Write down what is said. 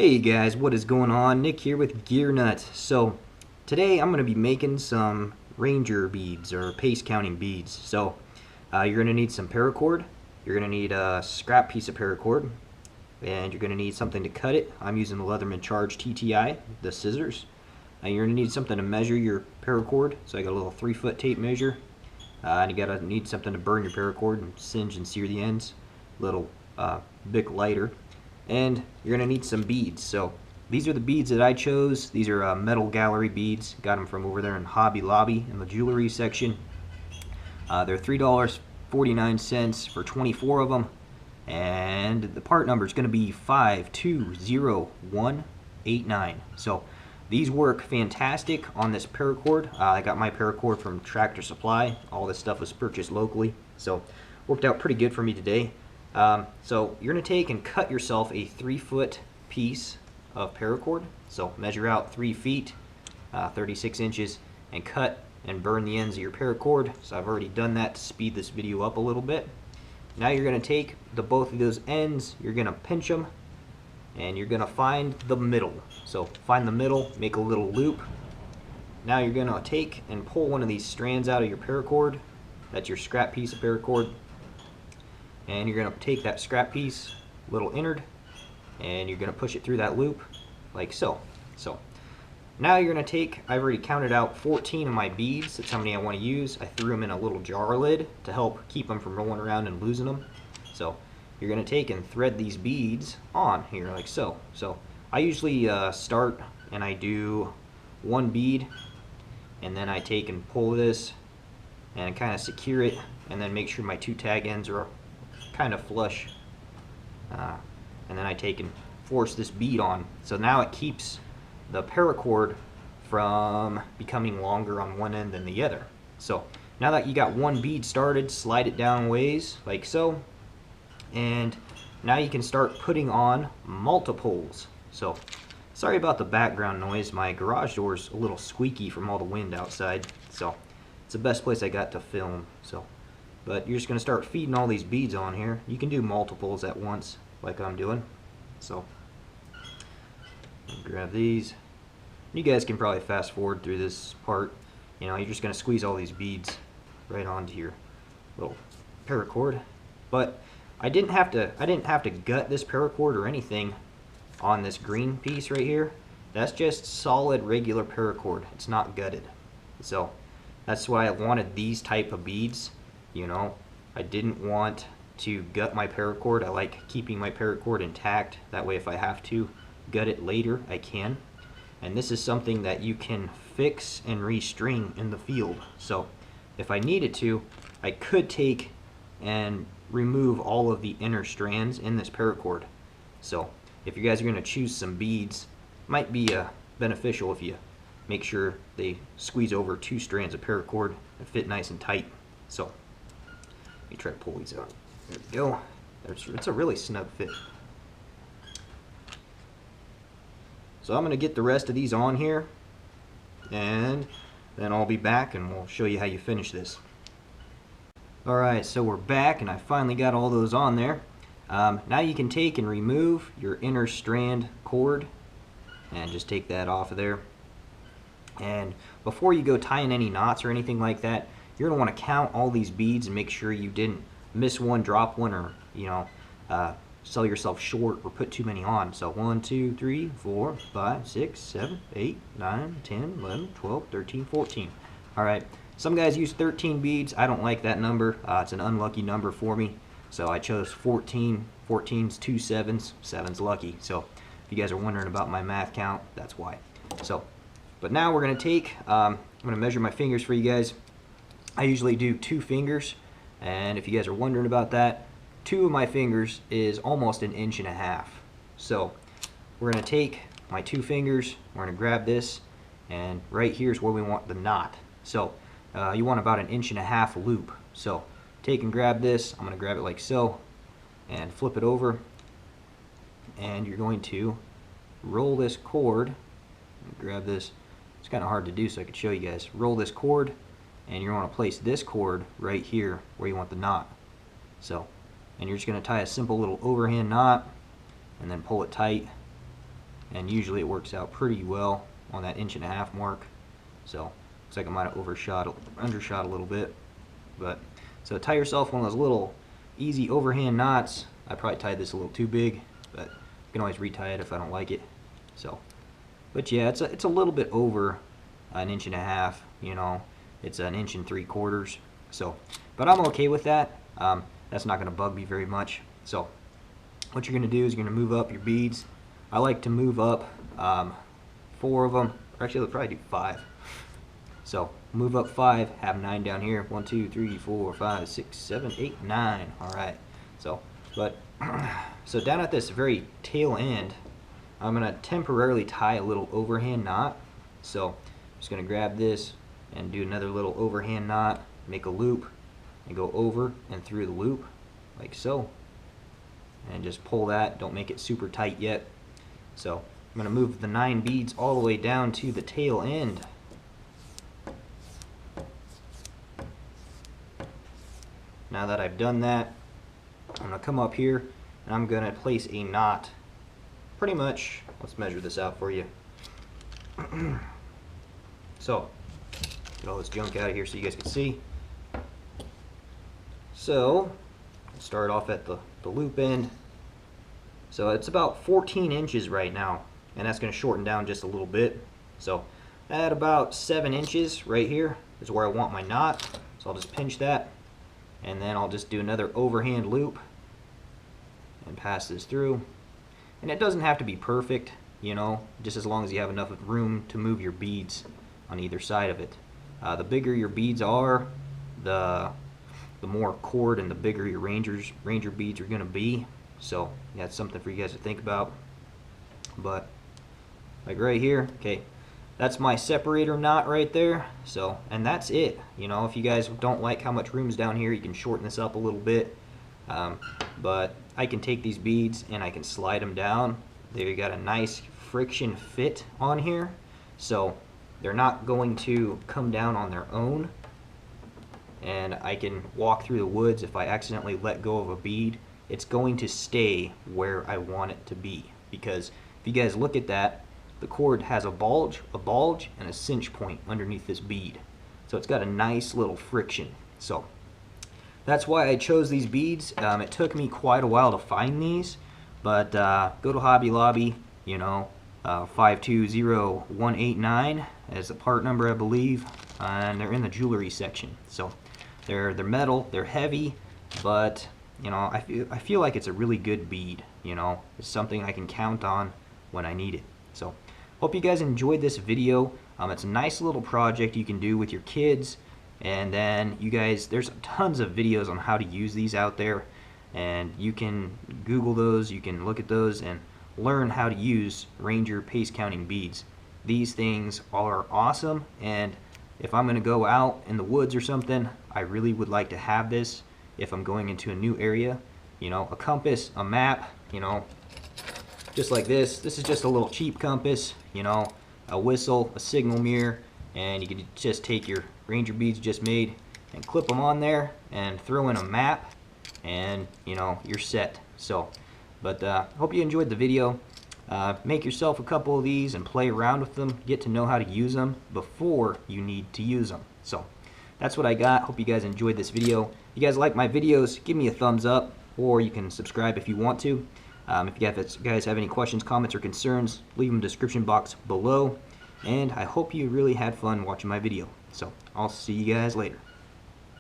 Hey guys, what is going on? Nick here with Gear Nut. So today I'm going to be making some ranger beads or pace counting beads. So you're going to need some paracord, you're going to need a scrap piece of paracord, and you're going to need something to cut it. I'm using the Leatherman Charge TTI, the scissors. You're going to need something to measure your paracord. So I got a little 3-foot tape measure. And you gotta need something to burn your paracord and singe and sear the ends. Little Bic lighter. And you're going to need some beads. So these are the beads that I chose. These are metal gallery beads. Got them from over there in Hobby Lobby in the jewelry section. They're $3.49 for 24 of them. And the part number is going to be 520189. So these work fantastic on this paracord. I got my paracord from Tractor Supply. All this stuff was purchased locally. So worked out pretty good for me today. So you're going to take and cut yourself a 3-foot piece of paracord. So measure out 3 feet, 36 inches, and cut and burn the ends of your paracord. So I've already done that to speed this video up a little bit. Now you're going to take both of those ends, you're going to pinch them, and you're going to find the middle. So find the middle, make a little loop. Now you're going to take and pull one of these strands out of your paracord. That's your scrap piece of paracord. And you're going to take that scrap piece, little innard, and you're going to push it through that loop like so. So now you're going to take, I've already counted out 14 of my beads. That's how many I want to use. I threw them in a little jar lid to help keep them from rolling around and losing them. So you're going to take and thread these beads on here like so. So I usually start and I do 1 bead, and then I take and pull this and kind of secure it, and then make sure my 2 tag ends are kind of flush, and then I take and force this bead on. So now it keeps the paracord from becoming longer on one end than the other. So now that you got 1 bead started, slide it down ways like so, and now you can start putting on multiples. So sorry about the background noise, my garage door is a little squeaky from all the wind outside, so it's the best place I got to film. But you're just going to start feeding all these beads on here. You can do multiples at once, like I'm doing. So, grab these. You guys can probably fast forward through this part. You know, you're just going to squeeze all these beads right onto your little paracord. But I didn't have to gut this paracord or anything on this green piece right here. That's just solid regular paracord. It's not gutted. So that's why I wanted these type of beads. You know, I didn't want to gut my paracord. I like keeping my paracord intact. That way if I have to gut it later, I can. And this is something that you can fix and restring in the field. So if I needed to, I could take and remove all of the inner strands in this paracord. So if you guys are going to choose some beads, it might be beneficial if you make sure they squeeze over 2 strands of paracord and fit nice and tight. So let me try to pull these out. There we go. It's a really snug fit. So I'm going to get the rest of these on here, and then I'll be back and we'll show you how you finish this. Alright, so we're back and I finally got all those on there. Now you can take and remove your inner strand cord and just take that off of there. And before you go tying any knots or anything like that, you're going to want to count all these beads and make sure you didn't miss one, drop one, or, you know, sell yourself short or put too many on. So 1, 2, 3, 4, 5, 6, 7, 8, 9, 10, 11, 12, 13, 14. Alright, some guys use 13 beads. I don't like that number. It's an unlucky number for me. So I chose 14. 14's 2 7s. 7's lucky. So if you guys are wondering about my math count, that's why. So, but now we're going to take, I'm going to measure my fingers for you guys. I usually do 2 fingers, and if you guys are wondering about that, 2 of my fingers is almost 1.5 inches. So we're going to take my 2 fingers, we're going to grab this, and right here is where we want the knot. So you want about 1.5 inch loop. So take and grab this. I'm going to grab it like so and flip it over, and you're going to roll this cord. Grab this. It's kind of hard to do, so I could show you guys. Roll this cord, and you want to place this cord right here where you want the knot. So, and you're just going to tie a simple little overhand knot and then pull it tight and usually it works out pretty well on that 1.5 inch mark. So looks like I might have undershot a little bit, but so tie yourself one of those little easy overhand knots. I probably tied this a little too big, but you can always retie it if I don't like it. So, but yeah, it's a little bit over 1.5 inches. You know, it's 1 3/4 inches. So, but I'm okay with that. That's not going to bug me very much. So, what you're going to do is you're going to move up your beads. I like to move up 4 of them. Or actually, I'll probably do 5. So, move up 5, have 9 down here. 1 2 3 4 5 6 7 8 9. All right. So, but so down at this very tail end, I'm going to temporarily tie a little overhand knot. So, I'm just going to grab this and do another little overhand knot, make a loop, and go over and through the loop, like so. And just pull that. Don't make it super tight yet. So, I'm going to move the 9 beads all the way down to the tail end. Now that I've done that, I'm going to come up here and I'm going to place a knot. Pretty much, let's measure this out for you. So, get all this junk out of here so you guys can see. So, start off at the loop end. So it's about 14 inches right now, and that's going to shorten down just a little bit. So at about 7 inches right here is where I want my knot. So I'll just pinch that, and then I'll just do another overhand loop and pass this through. And it doesn't have to be perfect, you know, just as long as you have enough room to move your beads on either side of it. The bigger your beads are, the more cord and the bigger your ranger beads are going to be. So that's something for you guys to think about. But like right here, okay, that's my separator knot right there. So, and that's it. You know, if you guys don't like how much room's down here, you can shorten this up a little bit. But I can take these beads and I can slide them down. They got a nice friction fit on here, so they're not going to come down on their own. And I can walk through the woods. If I accidentally let go of a bead, it's going to stay where I want it to be. Because if you guys look at that, the cord has a bulge, and a cinch point underneath this bead. So it's got a nice little friction. So that's why I chose these beads. It took me quite a while to find these, but go to Hobby Lobby, you know, 520189 as the part number, I believe, and they're in the jewelry section. So they're metal, they're heavy, but you know, I feel like it's a really good bead. You know, it's something I can count on when I need it. So hope you guys enjoyed this video. It's a nice little project you can do with your kids. And then you guys, there's tons of videos on how to use these out there, and you can Google those, you can look at those and learn how to use Ranger pace counting beads. These things are awesome, and if I'm going to go out in the woods or something, I really would like to have this if I'm going into a new area. You know, a compass, a map, you know, just like this. This is just a little cheap compass, you know, a whistle, a signal mirror, and you can just take your Ranger beads just made and clip them on there and throw in a map, and you know, you're set. So, but hope you enjoyed the video. Make yourself a couple of these and play around with them. Get to know how to use them before you need to use them. So that's what I got. Hope you guys enjoyed this video. If you guys like my videos, give me a thumbs up, or you can subscribe if you want to. If you guys have any questions, comments, or concerns, leave them in the description box below. And I hope you really had fun watching my video. So I'll see you guys later.